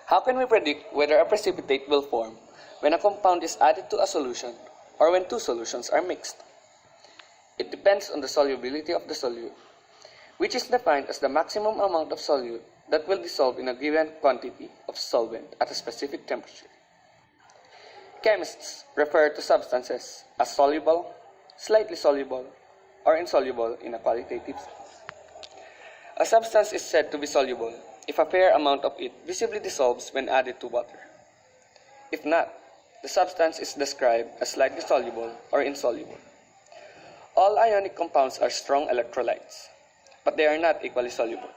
How can we predict whether a precipitate will form when a compound is added to a solution or when two solutions are mixed? It depends on the solubility of the solute, which is defined as the maximum amount of solute that will dissolve in a given quantity of solvent at a specific temperature. Chemists refer to substances as soluble, slightly soluble, or insoluble in a qualitative sense. A substance is said to be soluble if a fair amount of it visibly dissolves when added to water. If not, the substance is described as slightly soluble or insoluble. All ionic compounds are strong electrolytes, but they are not equally soluble.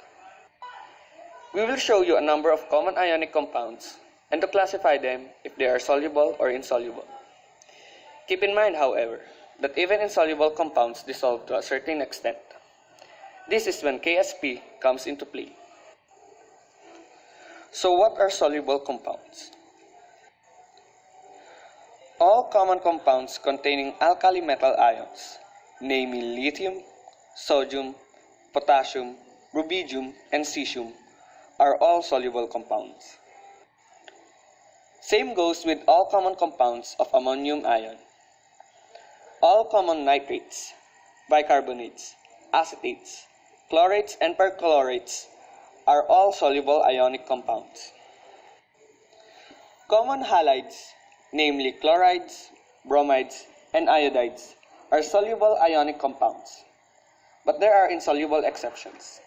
We will show you a number of common ionic compounds and to classify them if they are soluble or insoluble. Keep in mind, however, that even insoluble compounds dissolve to a certain extent. This is when KSP comes into play. So what are soluble compounds? All common compounds containing alkali metal ions, namely lithium, sodium, potassium, rubidium, and cesium, are all soluble compounds. Same goes with all common compounds of ammonium ion. All common nitrates, bicarbonates, acetates, chlorates, and perchlorates are all soluble ionic compounds. Common halides, namely chlorides, bromides, and iodides, are soluble ionic compounds, but there are insoluble exceptions.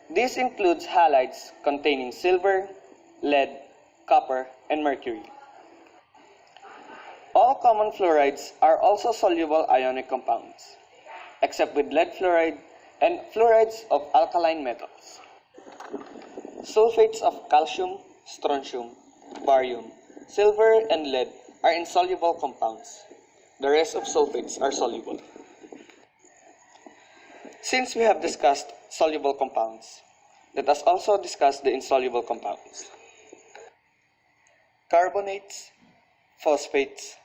This includes halides containing silver, lead, copper, and mercury. All common fluorides are also soluble ionic compounds, except with lead fluoride and fluorides of alkaline metals. Sulfates of calcium, strontium, barium, silver, and lead are insoluble compounds. The rest of sulfates are soluble. Since we have discussed soluble compounds, let us also discuss the insoluble compounds. Carbonates, phosphates,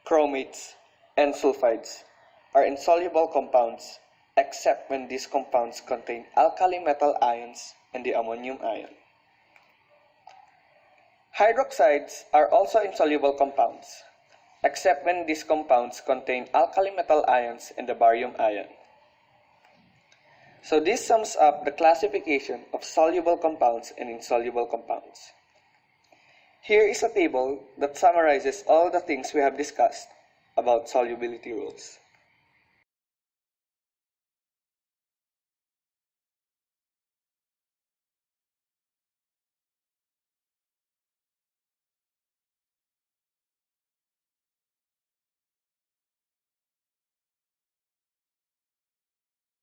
chromates, and sulfides are insoluble compounds except when these compounds contain alkali metal ions and the ammonium ion. Hydroxides are also insoluble compounds except when these compounds contain alkali metal ions and the barium ion. So this sums up the classification of soluble compounds and insoluble compounds. Here is a table that summarizes all the things we have discussed about solubility rules.